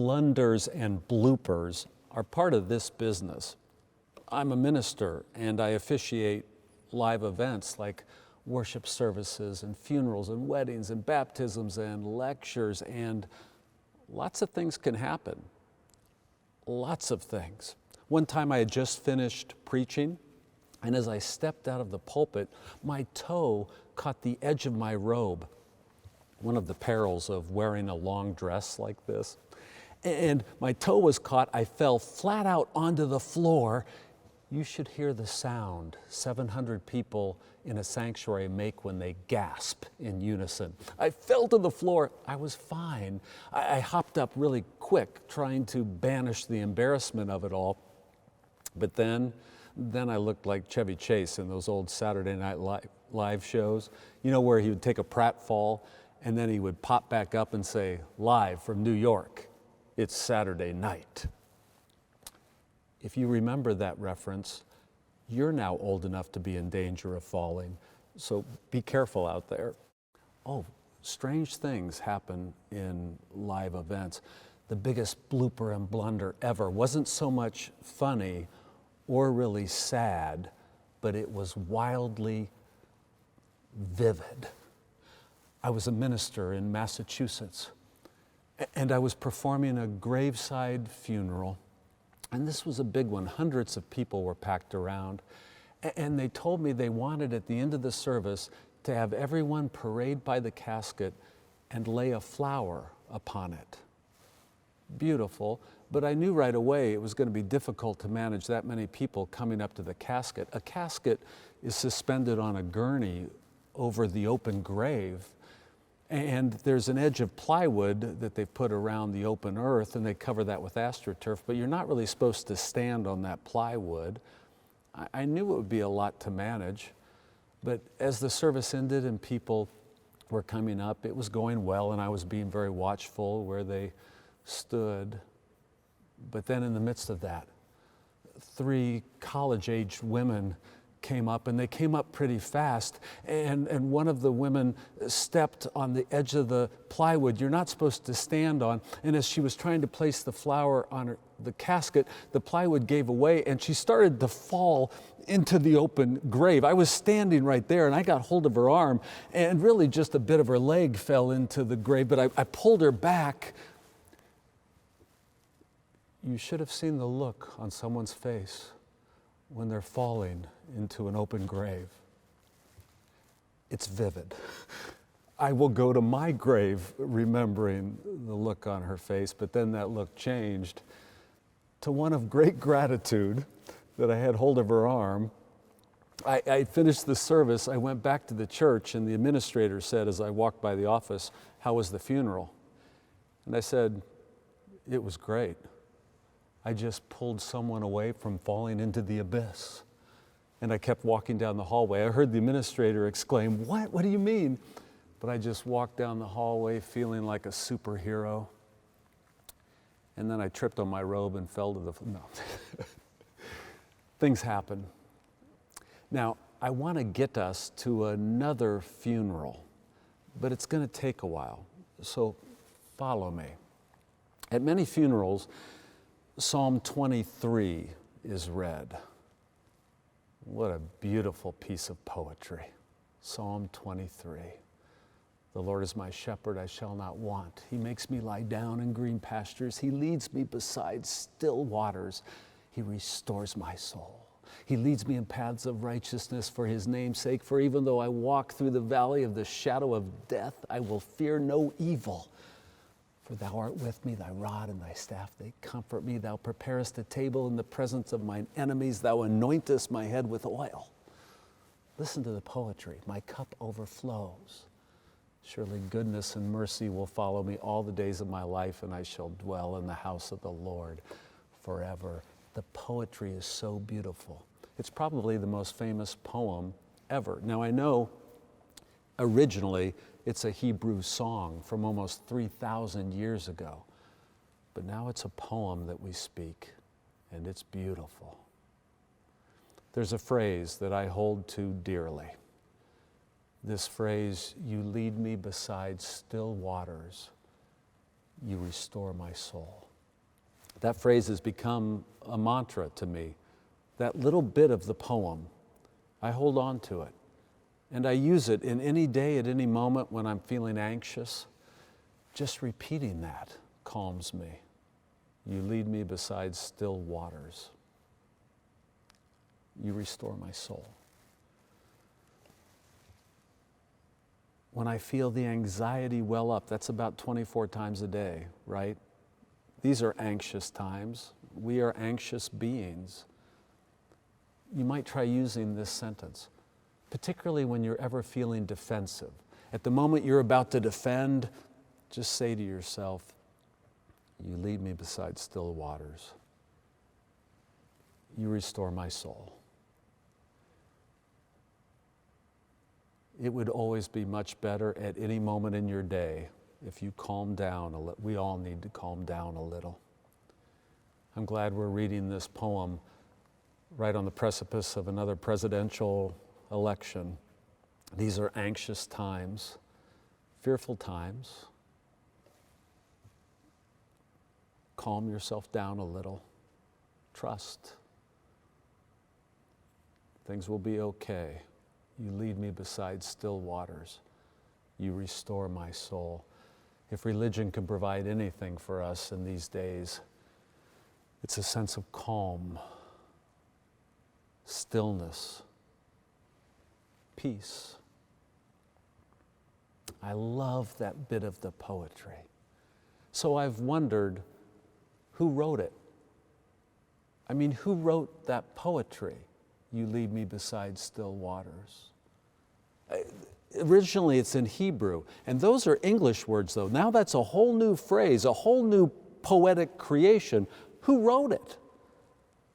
blunders and bloopers are part of this business. I'm a minister and I officiate live events like worship services and funerals and weddings and baptisms and lectures, and lots of things can happen. Lots of things. One time I had just finished preaching, and as I stepped out of the pulpit, my toe caught the edge of my robe. One of the perils of wearing a long dress like this. And my toe was caught. I fell flat out onto the floor. You should hear the sound 700 people in a sanctuary make when they gasp in unison. I fell to the floor. I was fine. I hopped up really quick, trying to banish the embarrassment of it all. But then I looked like Chevy Chase in those old Saturday Night Live shows, you know, where he would take a pratfall and then he would pop back up and say, "Live from New York, it's Saturday night." If you remember that reference, you're now old enough to be in danger of falling, so be careful out there. Oh, strange things happen in live events. The biggest blooper and blunder ever wasn't so much funny or really sad, but it was wildly vivid. I was a minister in Massachusetts, and I was performing a graveside funeral. And this was a big one. Hundreds of people were packed around. And they told me they wanted at the end of the service to have everyone parade by the casket and lay a flower upon it. Beautiful, but I knew right away it was going to be difficult to manage that many people coming up to the casket. A casket is suspended on a gurney over the open grave. And there's an edge of plywood that they put around the open earth, and they cover that with astroturf, but you're not really supposed to stand on that plywood. I knew it would be a lot to manage, but as the service ended and people were coming up, it was going well, and I was being very watchful where they stood. But then in the midst of that, 3 college-aged women came up, and they came up pretty fast, and one of the women stepped on the edge of the plywood you're not supposed to stand on, and as she was trying to place the flower on the casket, the plywood gave away and she started to fall into the open grave. I was standing right there and I got hold of her arm, and really just a bit of her leg fell into the grave, but I pulled her back. You should have seen the look on someone's face when they're falling into an open grave. It's vivid. I will go to my grave remembering the look on her face, but then that look changed to one of great gratitude that I had hold of her arm. I finished the service, I went back to the church, and the administrator said as I walked by the office, "How was the funeral?" And I said, "It was great. I just pulled someone away from falling into the abyss." And I kept walking down the hallway. I heard the administrator exclaim, "What? What do you mean?" But I just walked down the hallway feeling like a superhero. And then I tripped on my robe and fell to the floor. No. Things happen. Now, I want to get us to another funeral, but it's going to take a while. So follow me. At many funerals, Psalm 23 is read. What a beautiful piece of poetry. Psalm 23. The Lord is my shepherd, I shall not want. He makes me lie down in green pastures. He leads me beside still waters. He restores my soul. He leads me in paths of righteousness for his name's sake. For even though I walk through the valley of the shadow of death, I will fear no evil. For thou art with me, thy rod and thy staff, they comfort me. Thou preparest a table in the presence of mine enemies. Thou anointest my head with oil. Listen to the poetry. My cup overflows. Surely goodness and mercy will follow me all the days of my life, and I shall dwell in the house of the Lord forever. The poetry is so beautiful. It's probably the most famous poem ever. Now I know originally it's a Hebrew song from almost 3,000 years ago, but now it's a poem that we speak, and it's beautiful. There's a phrase that I hold to dearly. This phrase, "You lead me beside still waters, you restore my soul." That phrase has become a mantra to me. That little bit of the poem, I hold on to it. And I use it in any day, at any moment when I'm feeling anxious. Just repeating that calms me. You lead me beside still waters. You restore my soul. When I feel the anxiety well up, that's about 24 times a day, right? These are anxious times. We are anxious beings. You might try using this sentence, particularly when you're ever feeling defensive. At the moment you're about to defend, just say to yourself, you lead me beside still waters. You restore my soul. It would always be much better at any moment in your day if you calm down a little. We all need to calm down a little. I'm glad we're reading this poem right on the precipice of another presidential election. These are anxious times, fearful times. Calm yourself down a little. Trust. Things will be okay. You lead me beside still waters. You restore my soul. If religion can provide anything for us in these days, it's a sense of calm, stillness, peace. I love that bit of the poetry. So I've wondered, who wrote it? I mean, who wrote that poetry? You lead me beside still waters. Originally it's in Hebrew, and those are English words though. Now that's a whole new phrase, a whole new poetic creation. Who wrote it?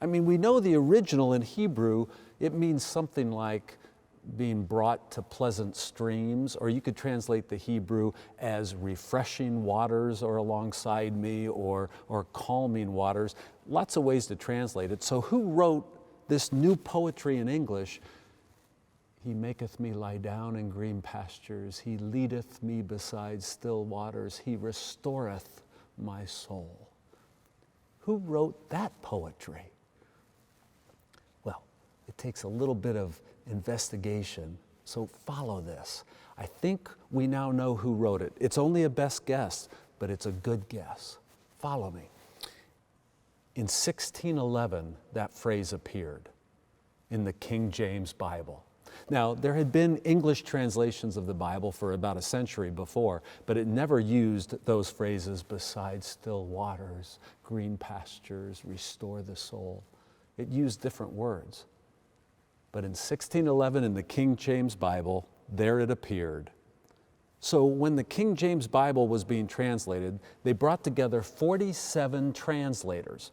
I mean, we know the original in Hebrew, it means something like being brought to pleasant streams, or you could translate the Hebrew as refreshing waters or alongside me, or calming waters. Lots of ways to translate it. So who wrote this new poetry in English? He maketh me lie down in green pastures. He leadeth me beside still waters. He restoreth my soul. Who wrote that poetry? Well, it takes a little bit of investigation, so follow this. I think we now know who wrote it. It's only a best guess, but it's a good guess. Follow me. In 1611, that phrase appeared in the King James Bible. Now, there had been English translations of the Bible for about a century before, but it never used those phrases, beside still waters, green pastures, restore the soul. It used different words. But in 1611 in the King James Bible, there it appeared. So when the King James Bible was being translated, they brought together 47 translators.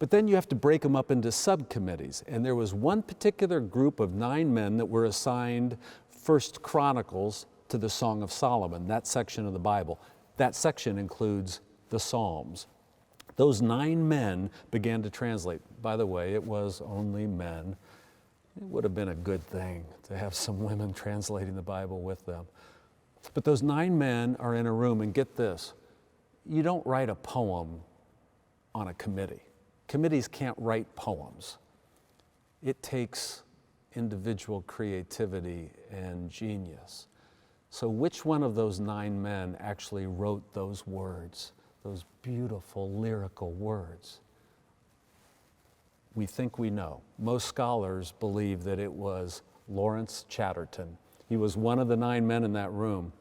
But then you have to break them up into subcommittees. And there was one particular group of 9 men that were assigned First Chronicles to the Song of Solomon, that section of the Bible. That section includes the Psalms. Those 9 men began to translate. By the way, it was only men. It would have been a good thing to have some women translating the Bible with them. But those 9 men are in a room, and get this, you don't write a poem on a committee. Committees can't write poems. It takes individual creativity and genius. So which one of those 9 men actually wrote those words, those beautiful lyrical words? We think we know. Most scholars believe that it was Lawrence Chatterton. He was one of the 9 men in that room,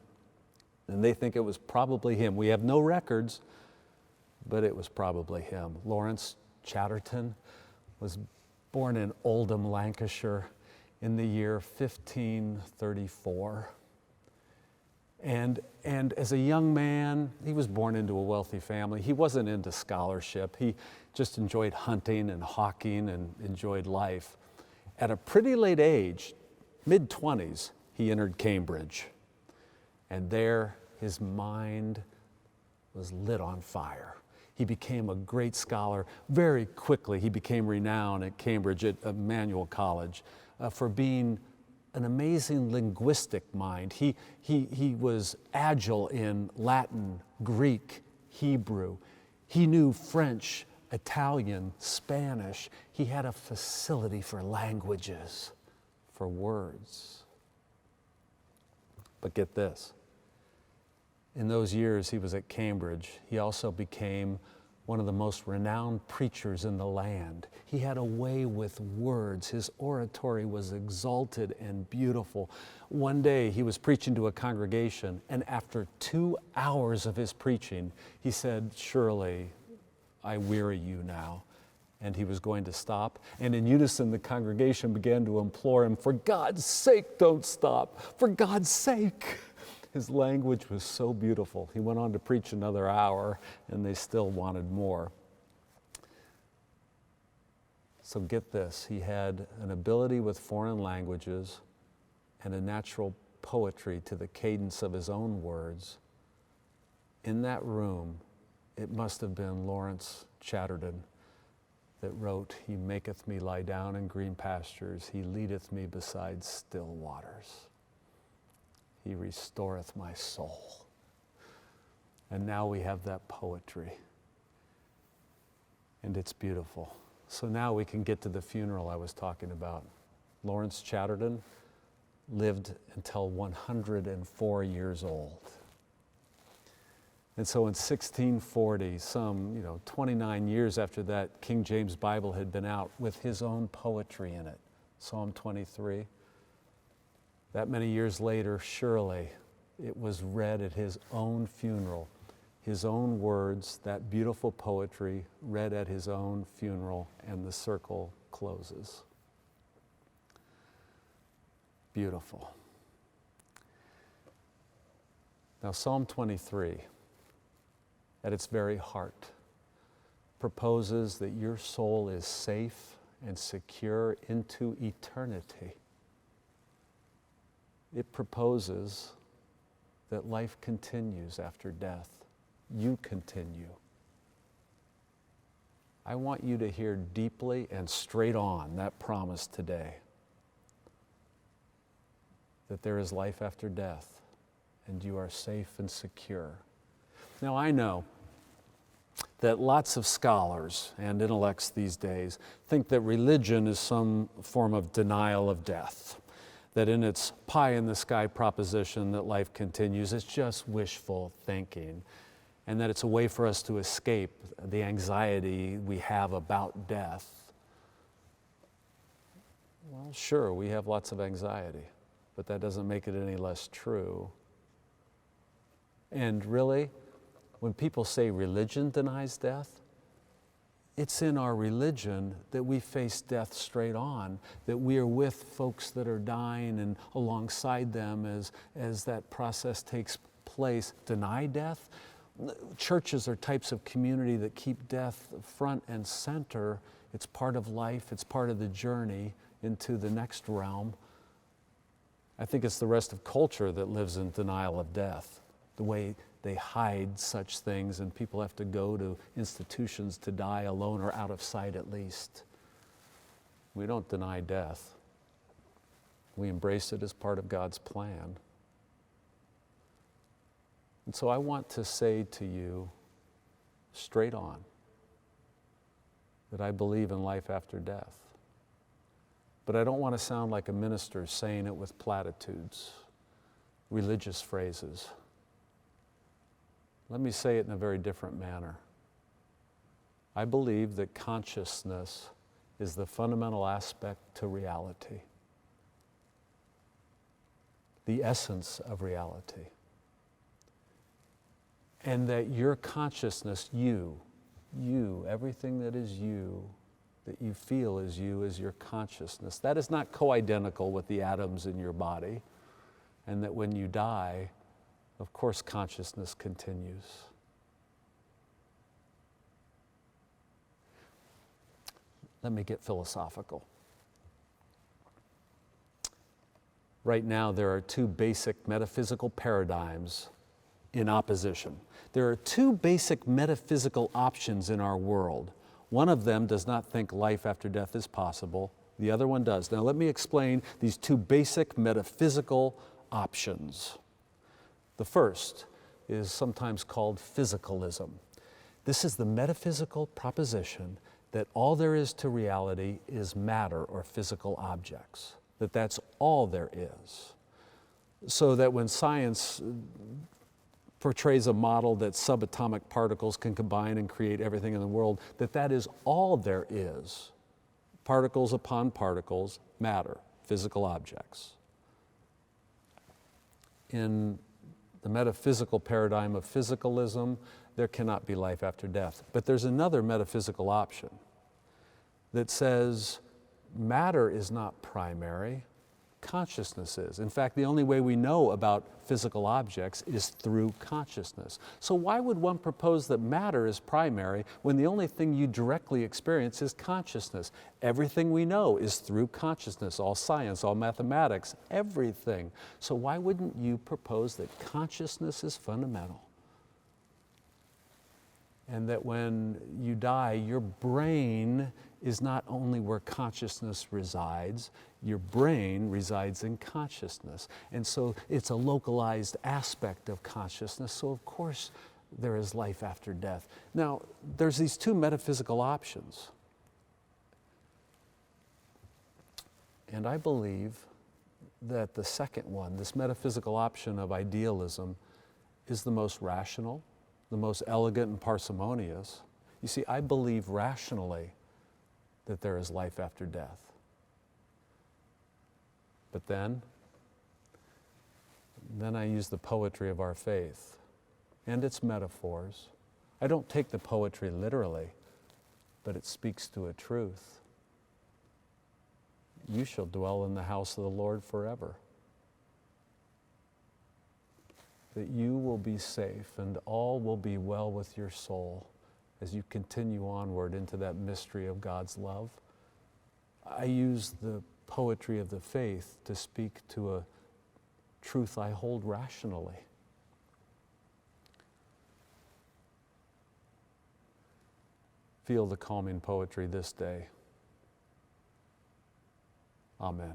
and they think it was probably him. We have no records, but it was probably him. Lawrence Chatterton was born in Oldham, Lancashire in the year 1534. And as a young man, he was born into a wealthy family. He wasn't into scholarship. He just enjoyed hunting and hawking and enjoyed life. At a pretty late age, mid-20s, he entered Cambridge. And there, his mind was lit on fire. He became a great scholar. Very quickly, he became renowned at Cambridge, at Emmanuel College, for being an amazing linguistic mind. He was agile in Latin, Greek, Hebrew. He knew French Italian, Spanish. He had a facility for languages, for words. But get this. In those years he was at Cambridge, he also became one of the most renowned preachers in the land. He had a way with words. His oratory was exalted and beautiful. One day he was preaching to a congregation, and after 2 hours of his preaching, he said, "Surely I weary you now." And he was going to stop. And in unison, the congregation began to implore him, "For God's sake, don't stop. For God's sake." His language was so beautiful. He went on to preach another hour, and they still wanted more. So get this, he had an ability with foreign languages and a natural poetry to the cadence of his own words. In that room, it must have been Lawrence Chatterton that wrote, "He maketh me lie down in green pastures. He leadeth me beside still waters. He restoreth my soul." And now we have that poetry. And it's beautiful. So now we can get to the funeral I was talking about. Lawrence Chatterton lived until 104 years old. And so in 1640, 29 years after that King James Bible had been out with his own poetry in it, Psalm 23, that many years later, surely it was read at his own funeral, his own words, that beautiful poetry read at his own funeral, and the circle closes. Beautiful. Now, Psalm 23, at its very heart, proposes that your soul is safe and secure into eternity. It proposes that life continues after death. You continue. I want you to hear deeply and straight on that promise today, that there is life after death and you are safe and secure. Now, I know that lots of scholars and intellects these days think that religion is some form of denial of death, that in its pie-in-the-sky proposition that life continues, it's just wishful thinking, and that it's a way for us to escape the anxiety we have about death. Well, sure, we have lots of anxiety, but that doesn't make it any less true. And really, when people say religion denies death, it's in our religion that we face death straight on, that we are with folks that are dying and alongside them as that process takes place. Deny death? Churches are types of community that keep death front and center. It's part of life, it's part of the journey into the next realm. I think it's the rest of culture that lives in denial of death, the way they hide such things, and people have to go to institutions to die alone or out of sight at least. We don't deny death. We embrace it as part of God's plan. And so I want to say to you, straight on, that I believe in life after death. But I don't want to sound like a minister saying it with platitudes, religious phrases. Let me say it in a very different manner. I believe that consciousness is the fundamental aspect to reality, the essence of reality. And that your consciousness, you, everything that is you, that you feel is you, is your consciousness. That is not co-identical with the atoms in your body, and that when you die, of course, consciousness continues. Let me get philosophical. Right now, there are two basic metaphysical paradigms in opposition. There are two basic metaphysical options in our world. One of them does not think life after death is possible. The other one does. Now, let me explain these two basic metaphysical options. The first is sometimes called physicalism. This is the metaphysical proposition that all there is to reality is matter or physical objects, that that's all there is. So that when science portrays a model that subatomic particles can combine and create everything in the world, that is all there is. Particles upon particles, matter, physical objects. In the metaphysical paradigm of physicalism, there cannot be life after death. But there's another metaphysical option that says matter is not primary, consciousness is. In fact, the only way we know about physical objects is through consciousness. So why would one propose that matter is primary when the only thing you directly experience is consciousness? Everything we know is through consciousness, all science, all mathematics, everything. So why wouldn't you propose that consciousness is fundamental? And that when you die, your brain is not only where consciousness resides, your brain resides in consciousness. And so it's a localized aspect of consciousness, so of course there is life after death. Now, there's these two metaphysical options. And I believe that the second one, this metaphysical option of idealism, is the most rational, the most elegant and parsimonious. You see, I believe rationally that there is life after death. But then I use the poetry of our faith and its metaphors. I don't take the poetry literally, but it speaks to a truth. You shall dwell in the house of the Lord forever. That you will be safe and all will be well with your soul as you continue onward into that mystery of God's love. I use the poetry of the faith to speak to a truth I hold rationally. Feel the calming poetry this day. Amen.